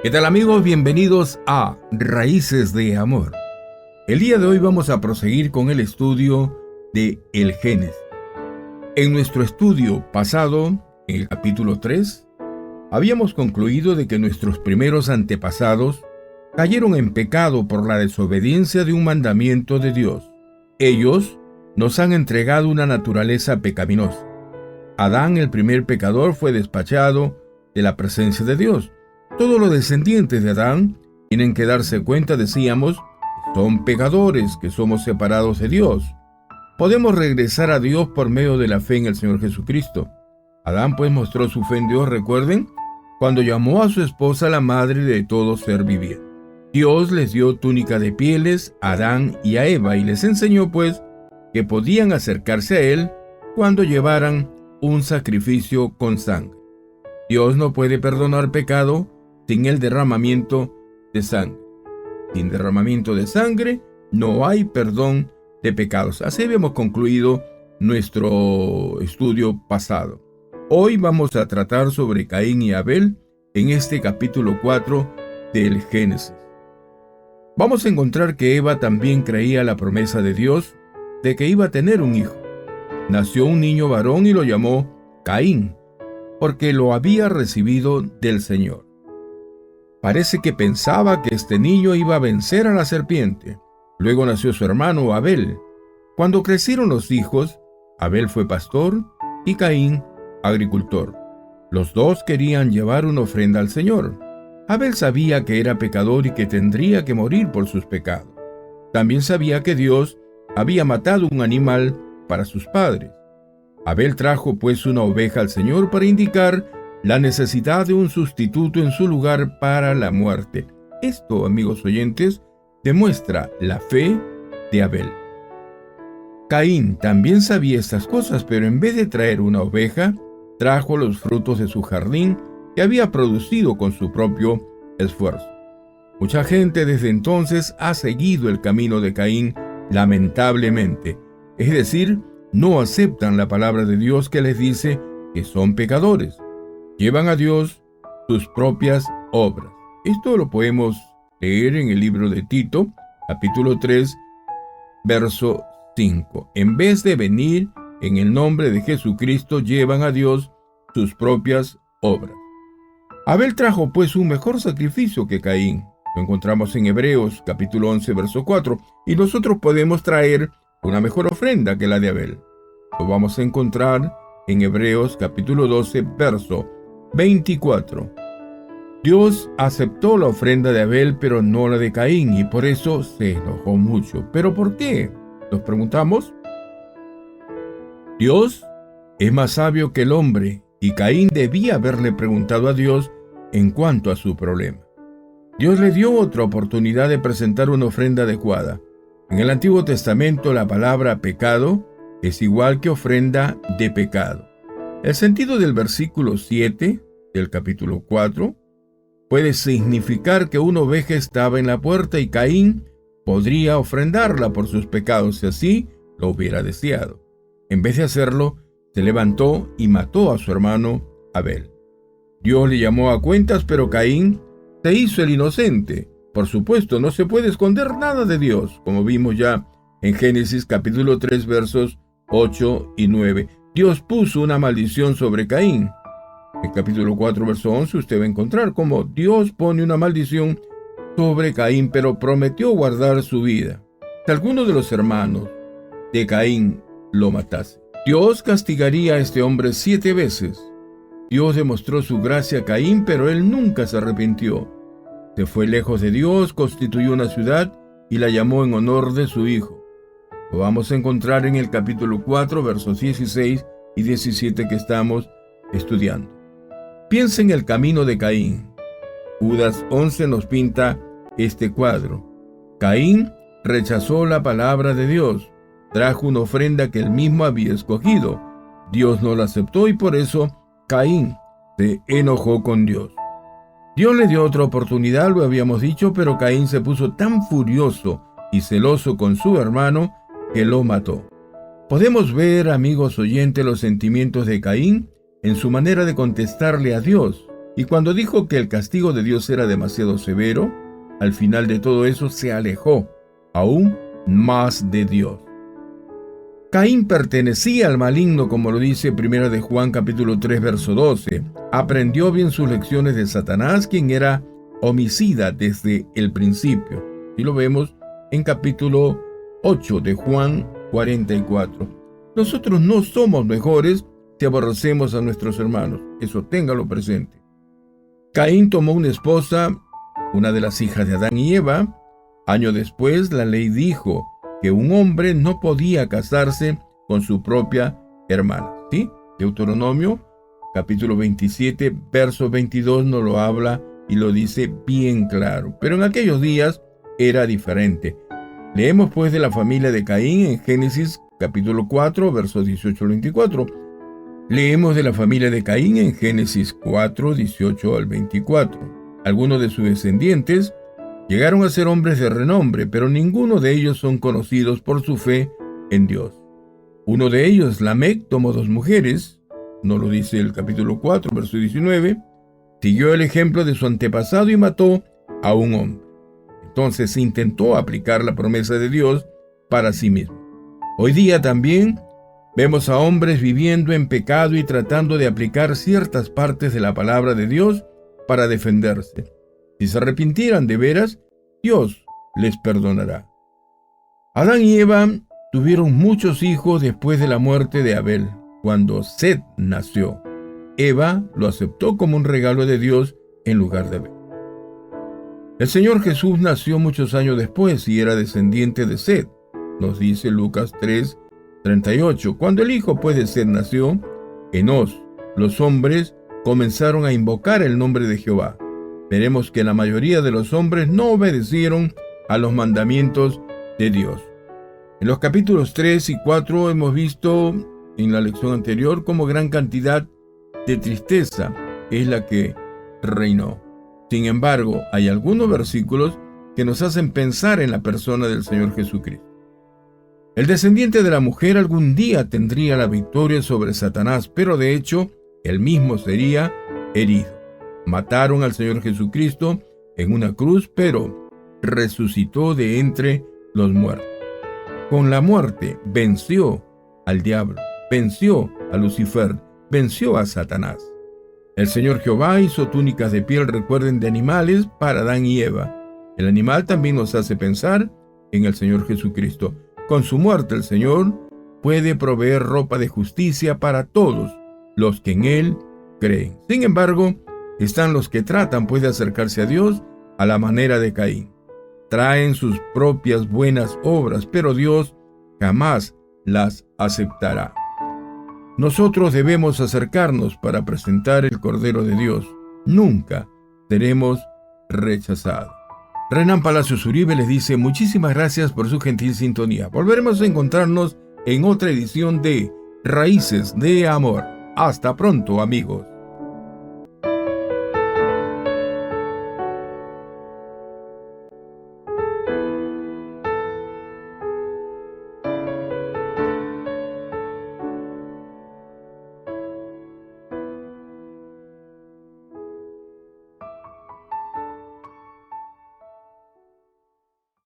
¿Qué tal amigos? Bienvenidos a Raíces de Amor. El día de hoy vamos a proseguir con el estudio de el Génesis. En nuestro estudio pasado, en el capítulo 3, habíamos concluido de que nuestros primeros antepasados cayeron en pecado por la desobediencia de un mandamiento de Dios. Ellos nos han entregado una naturaleza pecaminosa. Adán, el primer pecador, fue despachado de la presencia de Dios. Todos los descendientes de Adán tienen que darse cuenta, decíamos, son pecadores, que somos separados de Dios. Podemos regresar a Dios por medio de la fe en el Señor Jesucristo. Adán pues mostró su fe en Dios, recuerden, cuando llamó a su esposa la madre de todo ser viviente. Dios les dio túnica de pieles a Adán y a Eva y les enseñó pues que podían acercarse a Él cuando llevaran un sacrificio con sangre. Dios no puede perdonar pecado sin el derramamiento de sangre. Sin derramamiento de sangre no hay perdón de pecados. Así habíamos concluido nuestro estudio pasado. Hoy vamos a tratar sobre Caín y Abel en este capítulo 4 del Génesis. Vamos a encontrar que Eva también creía la promesa de Dios de que iba a tener un hijo. Nació un niño varón y lo llamó Caín, porque lo había recibido del Señor. Parece que pensaba que este niño iba a vencer a la serpiente. Luego nació su hermano Abel. Cuando crecieron los hijos, Abel fue pastor y Caín agricultor. Los dos querían llevar una ofrenda al Señor. Abel sabía que era pecador y que tendría que morir por sus pecados. También sabía que Dios había matado un animal para sus padres. Abel trajo pues una oveja al Señor para indicar la necesidad de un sustituto en su lugar para la muerte. Esto, amigos oyentes, demuestra la fe de Abel. Caín también sabía estas cosas, pero en vez de traer una oveja, trajo los frutos de su jardín que había producido con su propio esfuerzo. Mucha gente desde entonces ha seguido el camino de Caín, lamentablemente. Es decir, no aceptan la palabra de Dios que les dice que son pecadores. Llevan a Dios sus propias obras. Esto lo podemos leer en el libro de Tito, capítulo 3, verso 5. En vez de venir en el nombre de Jesucristo, llevan a Dios sus propias obras. Abel trajo pues un mejor sacrificio que Caín. Lo encontramos en Hebreos, capítulo 11, verso 4. Y nosotros podemos traer una mejor ofrenda que la de Abel. Lo vamos a encontrar en Hebreos, capítulo 12, verso 24. Dios aceptó la ofrenda de Abel, pero no la de Caín, y por eso se enojó mucho. ¿Pero por qué? Nos preguntamos. Dios es más sabio que el hombre, y Caín debía haberle preguntado a Dios en cuanto a su problema. Dios le dio otra oportunidad de presentar una ofrenda adecuada. En el Antiguo Testamento la palabra pecado es igual que ofrenda de pecado. El sentido del versículo 7 del capítulo 4 puede significar que una oveja estaba en la puerta y Caín podría ofrendarla por sus pecados si así lo hubiera deseado. En vez de hacerlo, se levantó y mató a su hermano Abel. Dios le llamó a cuentas, pero Caín se hizo el inocente. Por supuesto, no se puede esconder nada de Dios, como vimos ya en Génesis capítulo 3, versos 8 y 9. Dios puso una maldición sobre Caín. En capítulo 4, verso 11, usted va a encontrar cómo Dios pone una maldición sobre Caín, pero prometió guardar su vida. Si alguno de los hermanos de Caín lo matase, Dios castigaría a este hombre 7 veces. Dios demostró su gracia a Caín, pero él nunca se arrepintió. Se fue lejos de Dios, constituyó una ciudad y la llamó en honor de su hijo. Lo vamos a encontrar en el capítulo 4, versos 16 y 17 que estamos estudiando. Piensa en el camino de Caín. Judas 11 nos pinta este cuadro. Caín rechazó la palabra de Dios. Trajo una ofrenda que él mismo había escogido. Dios no la aceptó y por eso Caín se enojó con Dios. Dios le dio otra oportunidad, lo habíamos dicho, pero Caín se puso tan furioso y celoso con su hermano que lo mató. Podemos ver, amigos oyentes, los sentimientos de Caín en su manera de contestarle a Dios. Y cuando dijo que el castigo de Dios era demasiado severo, al final de todo eso se alejó aún más de Dios. Caín pertenecía al maligno, como lo dice 1 de Juan capítulo 3, verso 12. Aprendió bien sus lecciones de Satanás, quien era homicida desde el principio. Y lo vemos en capítulo 8 de Juan 44. Nosotros no somos mejores si aborrecemos a nuestros hermanos. Eso téngalo presente. Caín tomó una esposa, una de las hijas de Adán y Eva. Años después, la ley dijo que un hombre no podía casarse con su propia hermana. ¿Sí? Deuteronomio, capítulo 27, verso 22, nos lo habla y lo dice bien claro. Pero en aquellos días era diferente. Leemos pues de la familia de Caín en Génesis, capítulo 4, versos 18 al 24. Leemos de la familia de Caín en Génesis 4, 18 al 24. Algunos de sus descendientes llegaron a ser hombres de renombre, pero ninguno de ellos son conocidos por su fe en Dios. Uno de ellos, Lamec, tomó 2 mujeres, nos lo dice el capítulo 4, verso 19, siguió el ejemplo de su antepasado y mató a un hombre. Entonces intentó aplicar la promesa de Dios para sí mismo. Hoy día también vemos a hombres viviendo en pecado y tratando de aplicar ciertas partes de la palabra de Dios para defenderse. Si se arrepintieran de veras, Dios les perdonará. Adán y Eva tuvieron muchos hijos después de la muerte de Abel. Cuando Set nació, Eva lo aceptó como un regalo de Dios en lugar de Abel. El Señor Jesús nació muchos años después y era descendiente de Set. Nos dice Lucas 3:38. Cuando el hijo pues de Set nació, Enós, los hombres comenzaron a invocar el nombre de Jehová. Veremos que la mayoría de los hombres no obedecieron a los mandamientos de Dios. En los capítulos 3 y 4 hemos visto en la lección anterior cómo gran cantidad de tristeza es la que reinó. Sin embargo, hay algunos versículos que nos hacen pensar en la persona del Señor Jesucristo. El descendiente de la mujer algún día tendría la victoria sobre Satanás, pero de hecho, él mismo sería herido. Mataron al Señor Jesucristo en una cruz, pero resucitó de entre los muertos. Con la muerte venció al diablo, venció a Lucifer, venció a Satanás. El Señor Jehová hizo túnicas de piel, recuerden, de animales para Adán y Eva. El animal también nos hace pensar en el Señor Jesucristo. Con su muerte el Señor puede proveer ropa de justicia para todos los que en Él creen. Sin embargo, están los que tratan pues de acercarse a Dios a la manera de Caín. Traen sus propias buenas obras, pero Dios jamás las aceptará. Nosotros debemos acercarnos para presentar el Cordero de Dios. Nunca seremos rechazados. Renan Palacios Uribe les dice muchísimas gracias por su gentil sintonía. Volveremos a encontrarnos en otra edición de Raíces de Amor. Hasta pronto, amigos.